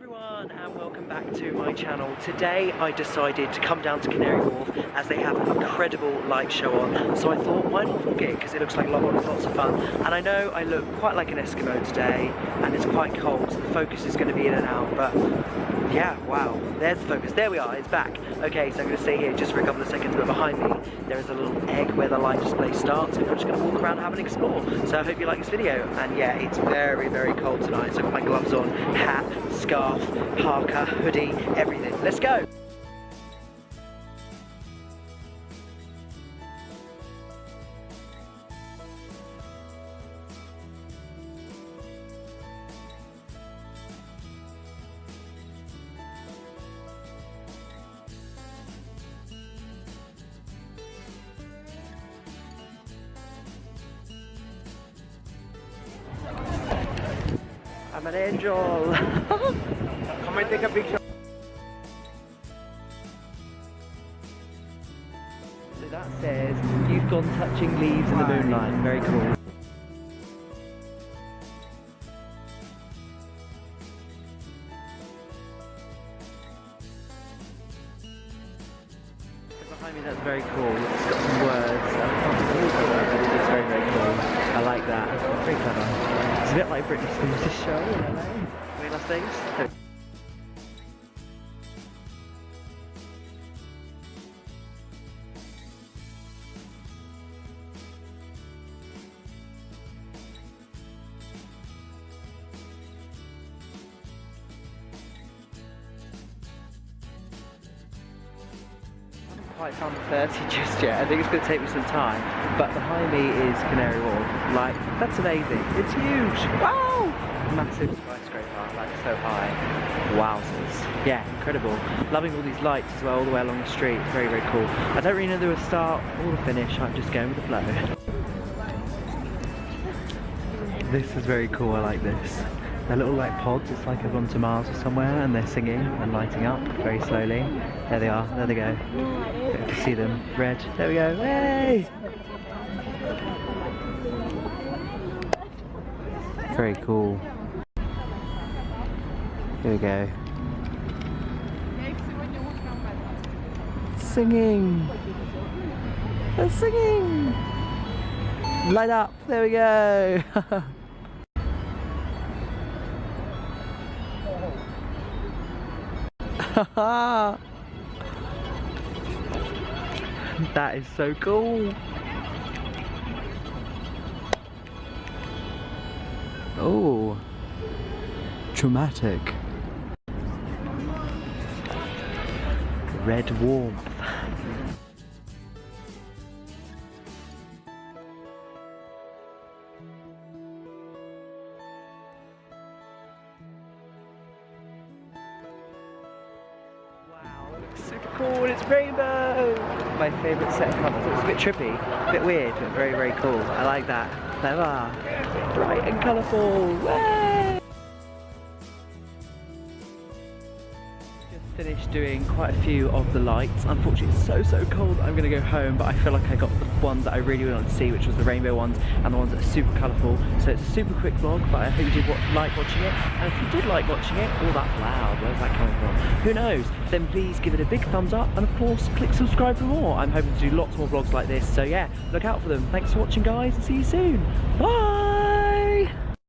everyone and welcome back to my channel. Today I decided to come down to Canary Wharf as they have an incredible light show on, so I thought why not vlog it, because it looks like lots of fun. And I know I look quite like an Eskimo today and it's quite cold, so the focus is going to be in and out, but yeah, wow, there's the focus, there we are, it's back. Okay, so I'm going to stay here just for a couple of seconds, but behind me there is a little egg where the light display starts, and I'm just going to walk around and have an explore. So I hope you like this video, and yeah, it's very cold tonight, so I've got my gloves on, hat, scarf, parka, hoodie, everything. Let's go! I'm an angel! Come and take a picture. So that says, you've gone touching leaves in the moonlight. Very cool. Behind me, that's very cool. It's got some words. I can't read the word, but it's very cool. I like that. Very clever. It's a bit like Britney Spears' show in LA. I mean, Las Vegas. Quite found the 30 just yet. I think it's going to take me some time, but behind me is Canary Wharf. Like, that's amazing. It's huge. Wow! Massive skyscraper, like so high. Wowzers. Yeah, incredible. Loving all these lights as well all the way along the street. It's very cool. I don't really know the start or the finish. I'm just going with the flow. This is very cool. I like this. They're little like pods, it's like they've gone to Mars or somewhere and they're singing and lighting up very slowly. There they are, there they go. You can see them, red, there we go, hey! Very cool. Here we go. Singing! They're singing! Light up, there we go! That is so cool. Oh, dramatic. Red warmth. Super cool, and it's rainbow! My favourite set of colours. It's a bit trippy, a bit weird, but very cool. I like that. Clever, bright and colourful. Way! Just finished doing quite a few of the lights. Unfortunately, it's so cold. I'm going to go home, but I feel like I got the ones that I really wanted to see, which was the rainbow ones and the ones that are super colourful. So it's a super quick vlog, but I hope you did like watching it. And if you did like watching it, oh, that's loud. Where's that coming from? Who knows? Then please give it a big thumbs up and of course click subscribe for more. I'm hoping to do lots more vlogs like this, so yeah, look out for them. Thanks for watching guys and see you soon. Bye!